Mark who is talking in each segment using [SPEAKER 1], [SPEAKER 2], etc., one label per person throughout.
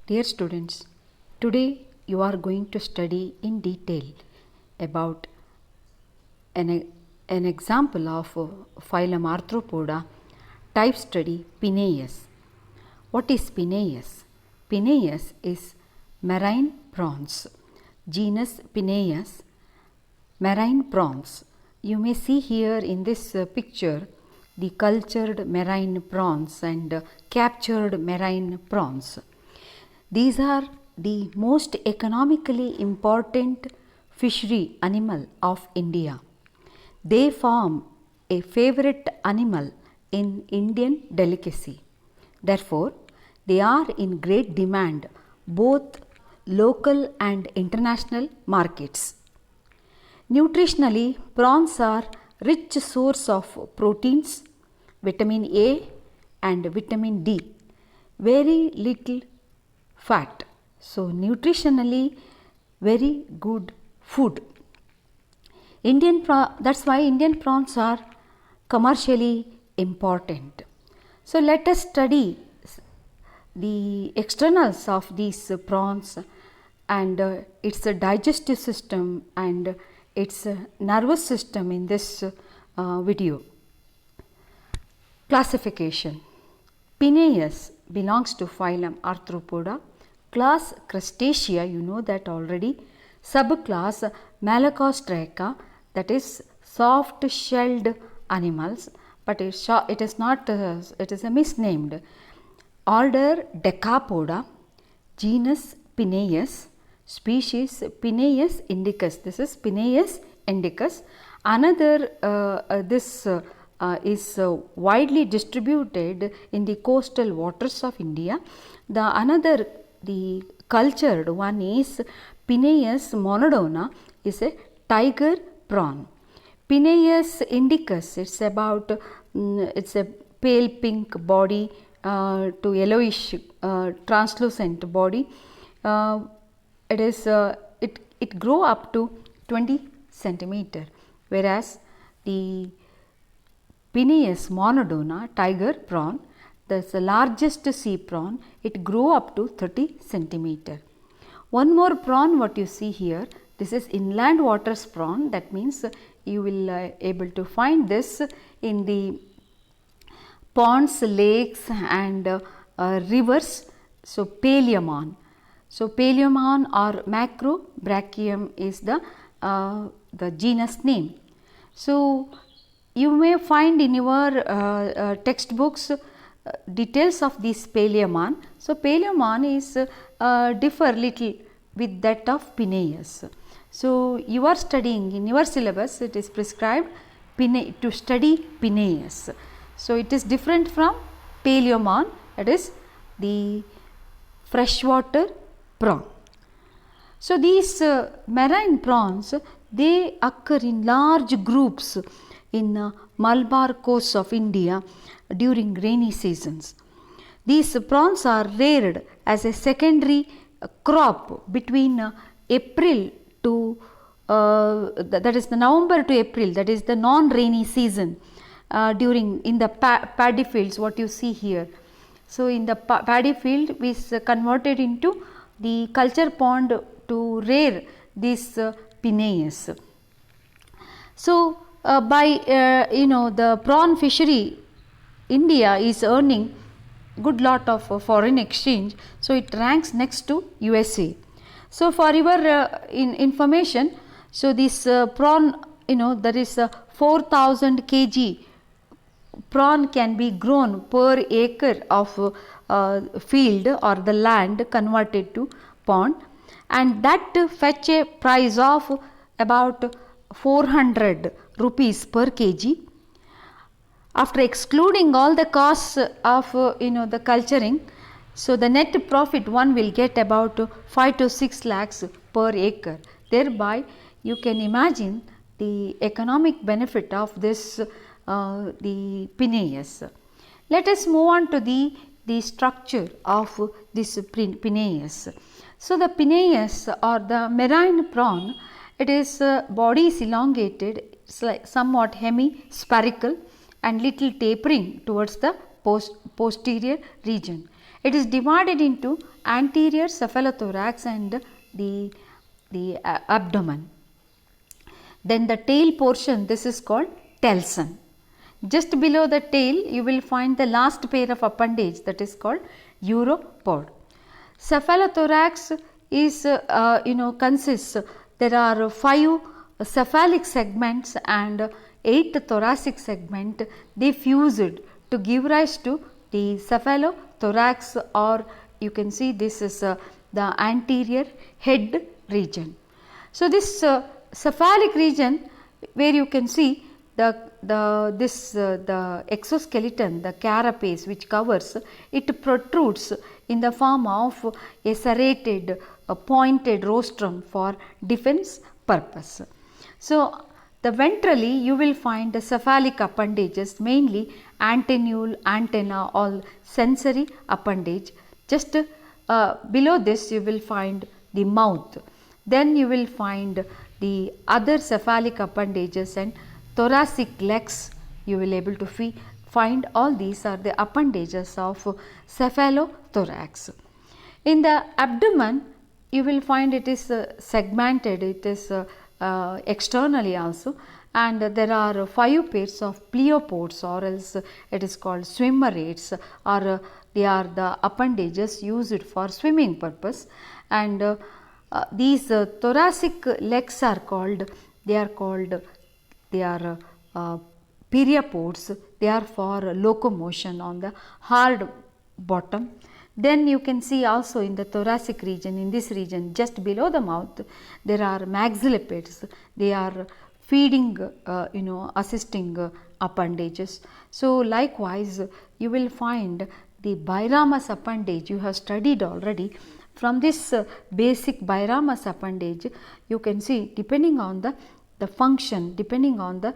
[SPEAKER 1] Dear students, today you are going to study in detail about an example of phylum Arthropoda, type study Penaeus. What is Penaeus? Penaeus is marine prawns, genus Penaeus, marine prawns. You may see here in this picture the cultured marine prawns and captured marine prawns. These are the most economically important fishery animal of India. They form a favorite animal in Indian delicacy. Therefore, they are in great demand both local and international markets. Nutritionally, prawns are rich source of proteins, vitamin A and vitamin D, very little fat. So, nutritionally very good food. That's why Indian prawns are commercially important. So, let us study the externals of these prawns and its digestive system and its nervous system in this video. Classification. Penaeus belongs to phylum Arthropoda, class Crustacea, you know that already, subclass Malacostraca, that is soft shelled animals, but it is not, it is a misnamed. Order Decapoda, genus Penaeus, species Penaeus indicus. This is Penaeus indicus. Another is widely distributed in the coastal waters of India. The cultured one is Penaeus monodona, is a tiger prawn. Penaeus indicus, it's about it's a pale pink body to yellowish translucent body. It grow up to 20 centimeter, whereas the Penaeus monodona, tiger prawn, that's the largest sea prawn, it grow up to 30 centimeter. One more prawn what you see here, this is inland waters prawn, that means you will able to find this in the ponds, lakes and rivers. So, Palaemon. So, Palaemon or Macrobrachium is the genus name. So, you may find in your textbooks details of this Palaemon. So, Palaemon is differ little with that of Penaeus. So, you are studying in your syllabus, it is prescribed to study Penaeus. So, it is different from Palaemon, that is the freshwater prawn. So, these marine prawns, they occur in large groups in Malabar coast of India during rainy seasons. These prawns are reared as a secondary crop between April to that is the November to April, that is the non-rainy season during in the paddy fields what you see here. So, in the paddy field is converted into the culture pond to rear this Penaeus. So, by the prawn fishery, India is earning good lot of foreign exchange. So, it ranks next to USA. So, for your information, so this prawn, there is 4,000 kg prawn can be grown per acre of field or the land converted to pond, and that fetch a price of about 400 rupees per kg. After excluding all the costs of the culturing, so the net profit one will get about 5 to 6 lakhs per acre. Thereby you can imagine the economic benefit of this the Penaeus. Let us move on to the structure of this Penaeus. So, the Penaeus or the marine prawn, it is body is elongated, somewhat hemispherical and little tapering towards the posterior region. It is divided into anterior cephalothorax and the abdomen. Then the tail portion, this is called telson. Just below the tail you will find the last pair of appendage, that is called uropod. Cephalothorax is consists, there are 5 cephalic segments and 8 thoracic segment, they fused to give rise to the cephalothorax, or you can see this is the anterior head region. So, this cephalic region where you can see the exoskeleton, the carapace which covers, it protrudes in the form of a serrated pointed rostrum for defense purpose. So, the ventrally you will find the cephalic appendages, mainly antennule, antenna, all sensory appendage. Just below this you will find the mouth. Then you will find the other cephalic appendages and thoracic legs, you will able to find all these are the appendages of cephalothorax. In the abdomen you will find it is segmented, it is externally also, and there are 5 pairs of pleopods, or else it is called swimmerates, or they are the appendages used for swimming purpose, and these thoracic legs are called, they are periopods, they are for locomotion on the hard bottom. Then you can see also in the thoracic region, in this region just below the mouth, there are maxillopads, they are feeding assisting appendages. So, likewise you will find the biramus appendage, you have studied already. From this basic biramus appendage you can see, depending on the function, depending on the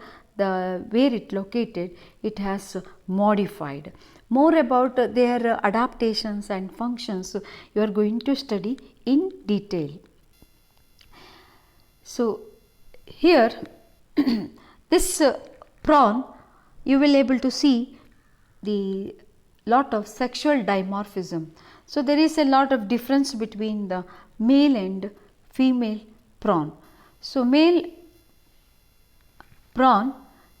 [SPEAKER 1] where it located, it has modified. More about their adaptations and functions you are going to study in detail. So, here this prawn you will able to see the lot of sexual dimorphism. So, there is a lot of difference between the male and female prawn. So, male prawn,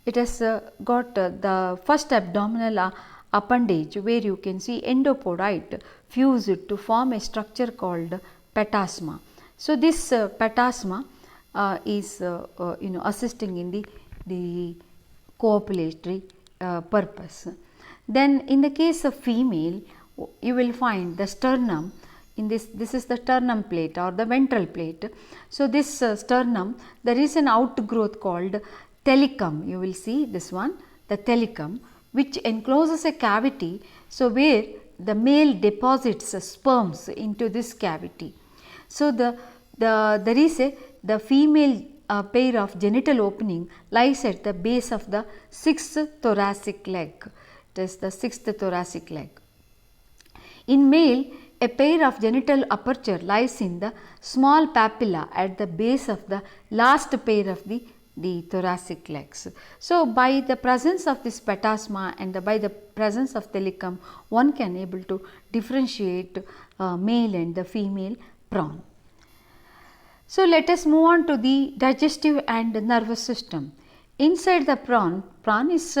[SPEAKER 1] it has got the first abdominal appendage where you can see endopodite fused to form a structure called petasma. So, this petasma is assisting in the copulatory purpose. Then in the case of female, you will find the sternum, in this is the sternum plate or the ventral plate. So, this sternum, there is an outgrowth called thelicum, you will see this one, the thelicum, which encloses a cavity. So, where the male deposits sperms into this cavity. So, there is the female pair of genital opening lies at the base of the 6th thoracic leg, it is the 6th thoracic leg. In male, a pair of genital aperture lies in the small papilla at the base of the last pair of the thoracic legs. So, by the presence of this petasma and by the presence of thelicum, one can able to differentiate male and the female prawn. So, let us move on to the digestive and nervous system. Inside the prawn is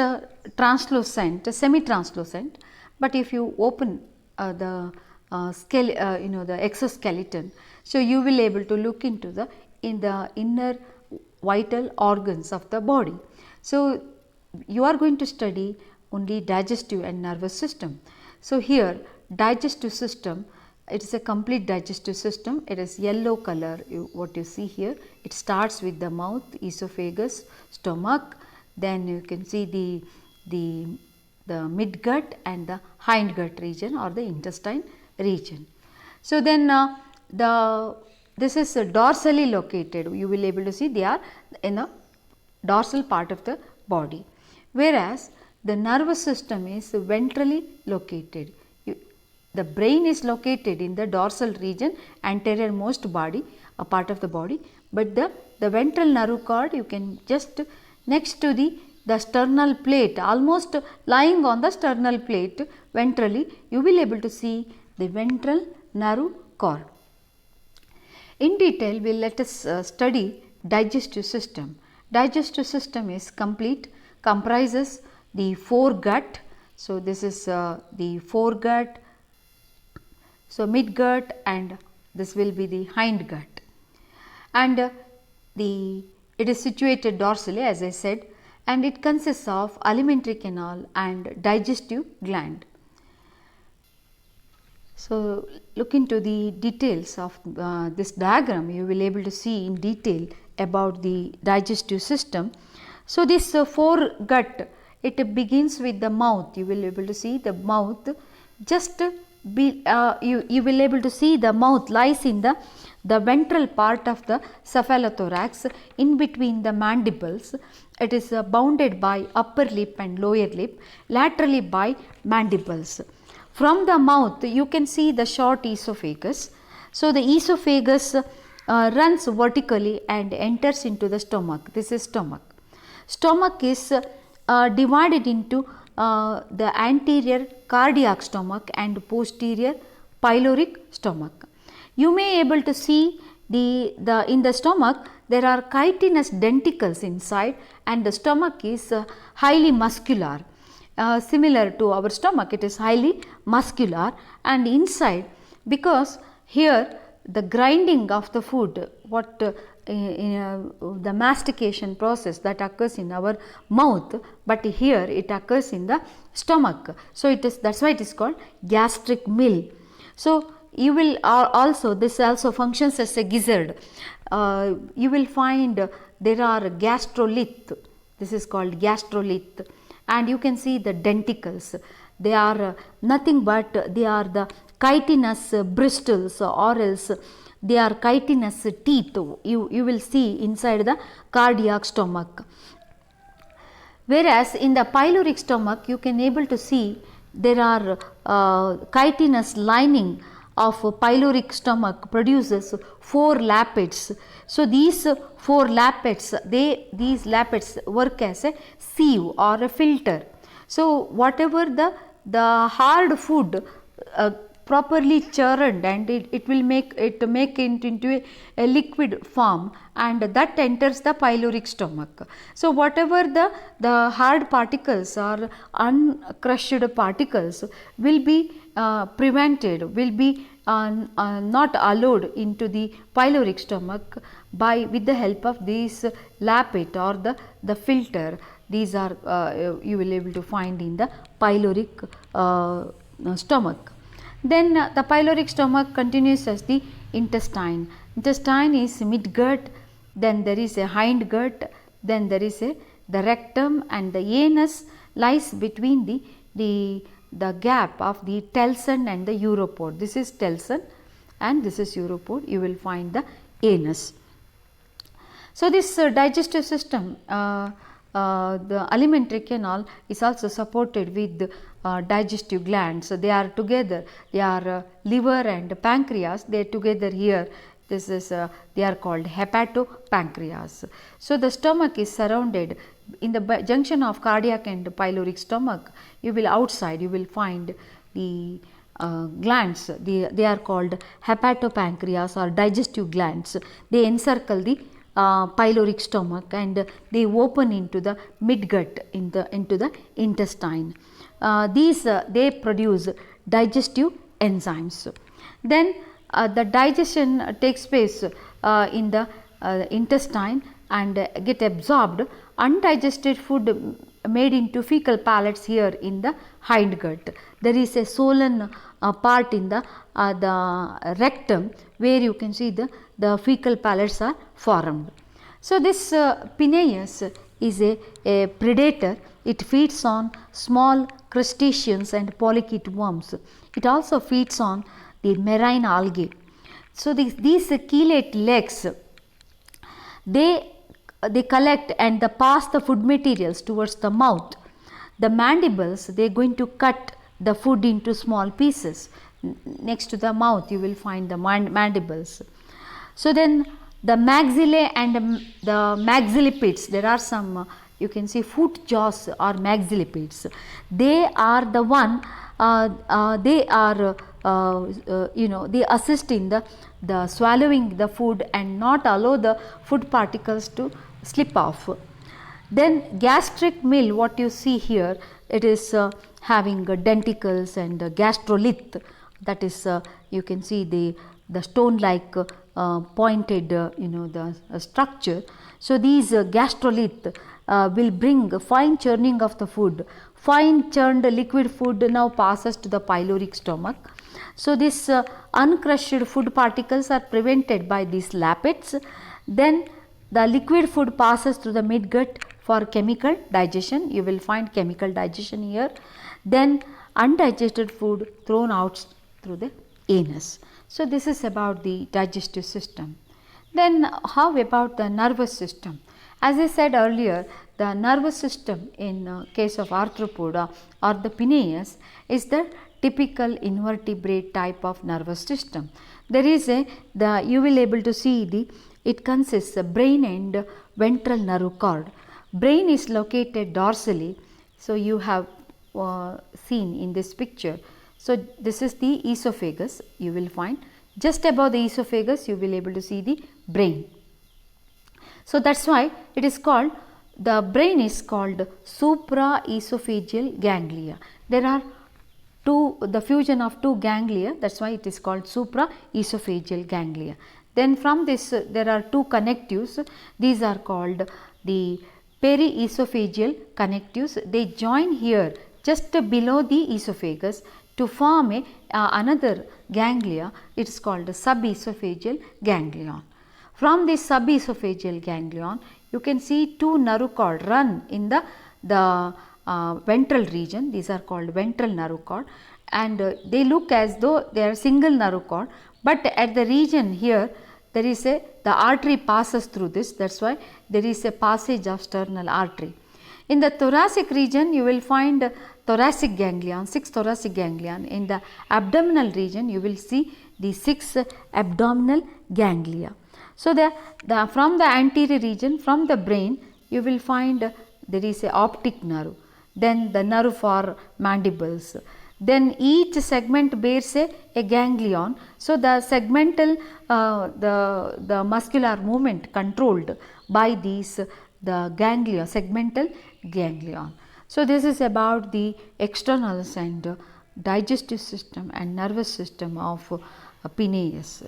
[SPEAKER 1] translucent, semi-translucent, but if you open the exoskeleton, so you will able to look into the inner vital organs of the body. So, you are going to study only digestive and nervous system. So, here digestive system, it is a complete digestive system, it is yellow color, what you see here. It starts with the mouth, esophagus, stomach, then you can see the midgut and the hindgut region or the intestine region. So, then this is dorsally located, you will able to see they are in the dorsal part of the body, whereas the nervous system is ventrally located. The brain is located in the dorsal region, anterior most body, a part of the body, but the ventral nerve cord you can just next to the sternal plate, almost lying on the sternal plate ventrally, you will able to see the ventral nerve cord. In detail, we let us study digestive system. Digestive system is complete, comprises the foregut. So, this is the foregut, so midgut, and this will be the hindgut, and it is situated dorsally, as I said, and it consists of alimentary canal and digestive gland. So, look into the details of this diagram, you will able to see in detail about the digestive system. So, this foregut, it begins with the mouth, you will able to see the mouth, just you will able to see the mouth lies in the ventral part of the cephalothorax in between the mandibles. It is bounded by upper lip and lower lip, laterally by mandibles. From the mouth you can see the short esophagus. So, the esophagus runs vertically and enters into the stomach. This is stomach. Stomach is divided into the anterior cardiac stomach and posterior pyloric stomach. You may able to see in the stomach there are chitinous denticles inside, and the stomach is highly muscular. Similar to our stomach, it is highly muscular, and inside, because here the grinding of the food, the mastication process that occurs in our mouth, but here it occurs in the stomach. So, it is, that is why it is called gastric mill. So, you will also, this also functions as a gizzard. You will find there are gastrolith, this is called gastrolith, and you can see the denticles. They are nothing but they are the chitinous bristles, or else they are chitinous teeth, you will see inside the cardiac stomach. Whereas in the pyloric stomach you can able to see there are chitinous lining of pyloric stomach produces 4 lappets. So, these 4 lappets, these lappets work as a sieve or a filter. So, whatever the hard food properly churned, and it will make it into a liquid form, and that enters the pyloric stomach. So, whatever the hard particles or uncrushed particles will be prevented, will be not allowed into the pyloric stomach with the help of these lappet or the filter. These are you will able to find in the pyloric stomach. Then the pyloric stomach continues as the intestine. Intestine is midgut, then there is a hindgut, then there is the rectum, and the anus lies between the gap of the telson and the uropod. This is telson and this is uropod. You will find the anus. So, this digestive system, the alimentary canal is also supported with digestive glands. So, they are together, they are liver and pancreas, they are together here. This is they are called hepatopancreas. So, the stomach is surrounded in the junction of cardiac and pyloric stomach. You will outside you will find the glands, they are called hepatopancreas or digestive glands. They encircle the pyloric stomach and they open into the midgut into the intestine. These they produce digestive enzymes. Then the digestion takes place in the intestine and get absorbed. Undigested food made into fecal pellets here in the hindgut. There is a swollen part in the rectum where you can see the fecal pellets are formed. So, this Penaeus is a predator. It feeds on small crustaceans and polychaete worms. It also feeds on the marine algae. So, these chelate legs, they collect and they pass the food materials towards the mouth. The mandibles, they are going to cut the food into small pieces. Next to the mouth you will find the mandibles. So, then the maxillae and the maxillipedes, there are some you can see foot jaws or maxillipedes. They are the one they are they assist in the swallowing the food and not allow the food particles to slip off. Then gastric mill, what you see here, it is having denticles and gastrolith, that is you can see the stone like pointed the structure. So these gastrolith will bring fine churning of the food. Fine churned liquid food now passes to the pyloric stomach. So this uncrushed food particles are prevented by these lappets. Then the liquid food passes through the midgut for chemical digestion. You will find chemical digestion here. Then undigested food thrown out through the anus. So this is about the digestive system. Then how about the nervous system? As I said earlier, the nervous system in case of arthropoda or the Penaeus is the typical invertebrate type of nervous system. There is you will able to see it consists of brain and ventral nerve cord. Brain is located dorsally, so you have seen in this picture. So this is the esophagus, you will find just above the esophagus you will able to see the brain. So that's why it is called, the brain is called supraesophageal ganglia. There are the fusion of two ganglia, that's why it is called supraesophageal ganglia. Then from this there are two connectives, these are called the periesophageal connectives. They join here just below the esophagus to form another ganglia, it is called the subesophageal ganglion. From this subesophageal ganglion you can see two nerve cord run in the ventral region, these are called ventral nerve cord, and they look as though they are single nerve cord, but at the region here there is the artery passes through this, that is why there is a passage of sternal artery. In the thoracic region you will find thoracic ganglion, 6 thoracic ganglion. In the abdominal region you will see the 6 abdominal ganglia. So from the anterior region, from the brain you will find there is a optic nerve, then the nerve for mandibles. Then each segment bears a ganglion. So the segmental the muscular movement controlled by these the ganglion, segmental ganglion. So this is about the externals and digestive system and nervous system of Penaeus.